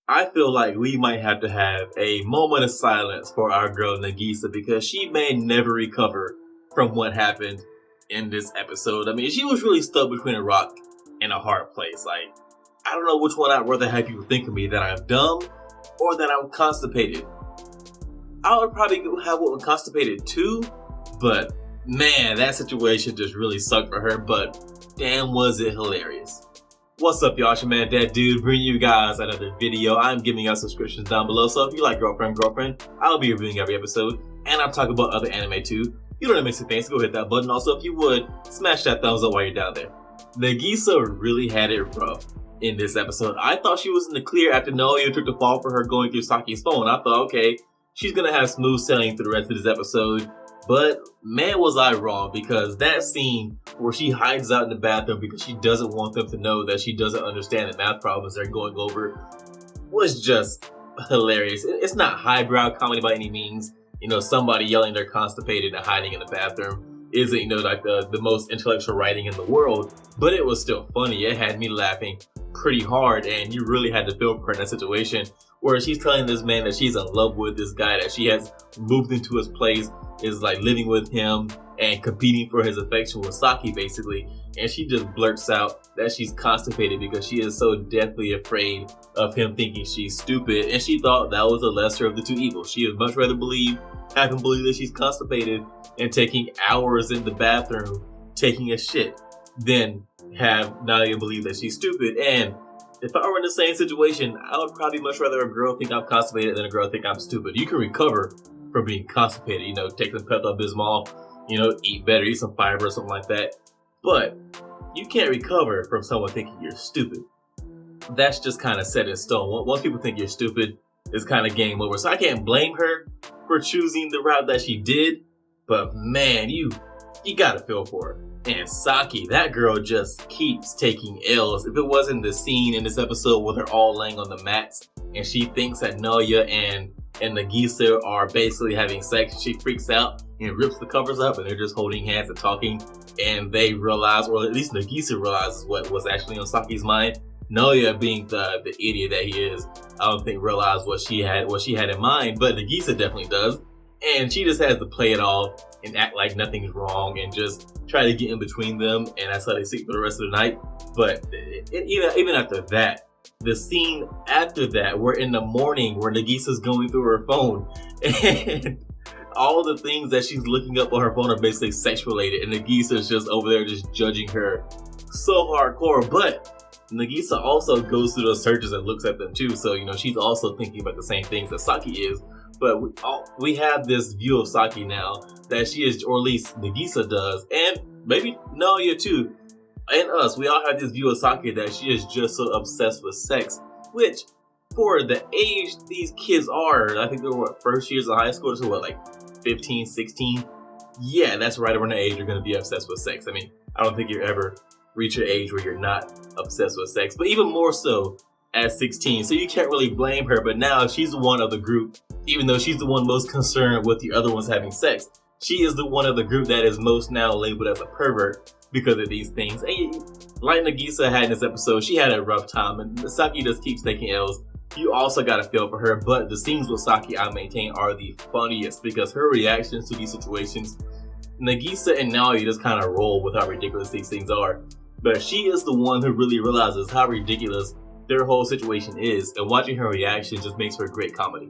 I feel like we might have to have a moment of silence for our girl Nagisa because she may never recover from what happened in this episode. I mean, she was really stuck between a rock and a hard place. Like, I don't know which one I'd rather have people think of me, that I'm dumb or that I'm constipated. I would probably have what was constipated too, but man, that situation just really sucked for her, but damn was it hilarious. What's up, y'all? It's your man, That Dude, bringing you guys another video. I'm giving out subscriptions down below, so if you like Girlfriend, I'll be reviewing every episode, and I'll talk about other anime too. You don't miss a thing, so go hit that button. Also, if you would, smash that thumbs up while you're down there. Nagisa really had it rough in this episode. I thought she was in the clear after Naoya took the fall for her going through Saki's phone. I thought, okay, she's gonna have smooth sailing through the rest of this episode. But man, was I wrong, because that scene where she hides out in the bathroom because she doesn't want them to know that she doesn't understand the math problems they're going over was just hilarious. It's not highbrow comedy by any means. You know, somebody yelling they're constipated and hiding in the bathroom isn't, you know, like the most intellectual writing in the world, but it was still funny. It had me laughing pretty hard, and you really had to feel for her in that situation where she's telling this man that she's in love with this guy, that she has moved into his place, is like living with him and competing for his affection with Saki basically, and she just blurts out that she's constipated because she is so deathly afraid of him thinking she's stupid, and she thought that was the lesser of the two evils. She would much rather have him believe that she's constipated and taking hours in the bathroom taking a shit than have Nadia believe that she's stupid. And if I were in the same situation, I would probably much rather a girl think I'm constipated than a girl think I'm stupid. You can recover from being constipated, you know, take some Pepto-Bismol, you know, eat better, eat some fiber or something like that. But you can't recover from someone thinking you're stupid. That's just kind of set in stone. Once people think you're stupid, it's kind of game over. So I can't blame her for choosing the route that she did. But man, you gotta feel for her. And Saki, that girl just keeps taking L's. If it wasn't the scene in this episode where they're all laying on the mats and she thinks that Naoya and Nagisa are basically having sex, she freaks out and rips the covers up, and they're just holding hands and talking, and they realize, or at least Nagisa realizes what was actually on Saki's mind. Naoya, being the idiot that he is, I don't think realized what she had in mind, but Nagisa definitely does. And she just has to play it off and act like nothing's wrong and just try to get in between them, and that's how they sleep for the rest of the night. But even after that, the scene after that, we're in the morning where Nagisa's going through her phone and all the things that she's looking up on her phone are basically sex related, and Nagisa's just over there just judging her so hardcore. But Nagisa also goes through those searches and looks at them too, so you know she's also thinking about the same things that Saki is. But we have this view of Saki now that she is, or at least Nagisa does, and maybe Naoya too, and us, we all have this view of Saki that she is just so obsessed with sex, which for the age these kids are, I think they were first years of high school, so like 15, 16? Yeah, that's right around the age you're going to be obsessed with sex. I mean, I don't think you ever reach your age where you're not obsessed with sex, but even more so at 16. So you can't really blame her, but now she's the one of the group, even though she's the one most concerned with the other ones having sex, she is the one of the group that is most now labeled as a pervert because of these things. And like Nagisa had in this episode, she had a rough time, and Saki just keeps taking L's. You also gotta feel for her, but the scenes with Saki, I maintain, are the funniest because her reactions to these situations, Nagisa and Naoya just kind of roll with how ridiculous these things are, but she is the one who really realizes how ridiculous their whole situation is, and watching her reaction just makes for a great comedy.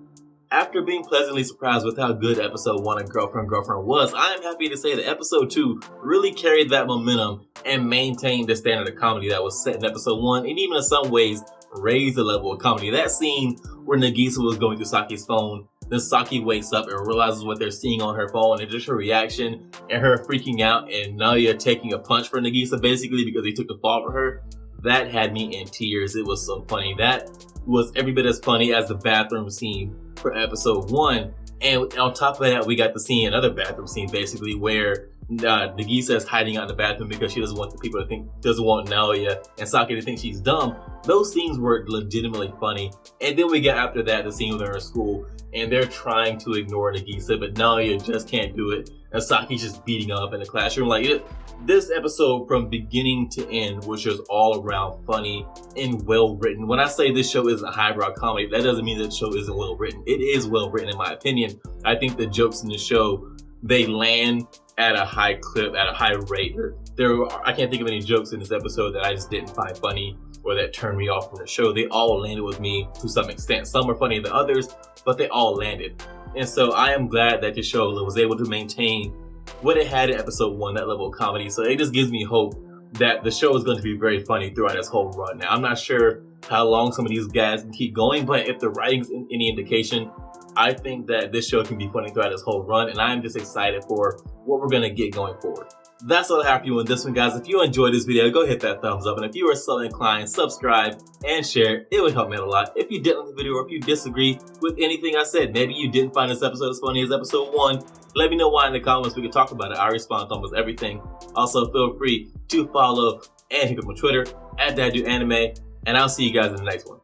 After being pleasantly surprised with how good episode 1 of Girlfriend was, I am happy to say that episode 2 really carried that momentum and maintained the standard of comedy that was set in episode 1, and even in some ways raised the level of comedy. That scene where Nagisa was going through Saki's phone, then Saki wakes up and realizes what they're seeing on her phone, and just her reaction and her freaking out, and Naoya taking a punch for Nagisa basically because he took the fall for her, that had me in tears. It was so funny. That was every bit as funny as the bathroom scene for episode 1. And on top of that, we got to see another bathroom scene basically where Nagisa is hiding out in the bathroom because she doesn't want the people to think, doesn't want Naoya and Saki to think she's dumb. Those scenes were legitimately funny. And then we get after that the scene with her in school, and they're trying to ignore Nagisa, but Naoya just can't do it. and Saki's just beating up in the classroom. Like, this episode from beginning to end was just all around funny and well written. When I say this show isn't a highbrow comedy, that doesn't mean that the show isn't well written. It is well written in my opinion. I think the jokes in the show, they land at a high clip, at a high rate. I can't think of any jokes in this episode that I just didn't find funny or that turned me off from the show. They all landed with me to some extent. Some are funnier than others, but they all landed. And so I am glad that the show was able to maintain what it had in episode 1, that level of comedy. So it just gives me hope that the show is going to be very funny throughout its whole run. Now, I'm not sure how long some of these guys can keep going, but if the writing's any indication, I think that this show can be funny throughout its whole run, and I'm just excited for what we're going to get going forward. That's all I have for you on this one, guys. If you enjoyed this video, go hit that thumbs up, and if you are so inclined, subscribe and share. It would help me out a lot. If you didn't like the video, or if you disagree with anything I said, maybe you didn't find this episode as funny as episode 1, let me know why in the comments. We can talk about it. I respond to almost everything. Also, feel free to follow and hit up on Twitter @DadDoAnime, and I'll see you guys in the next one.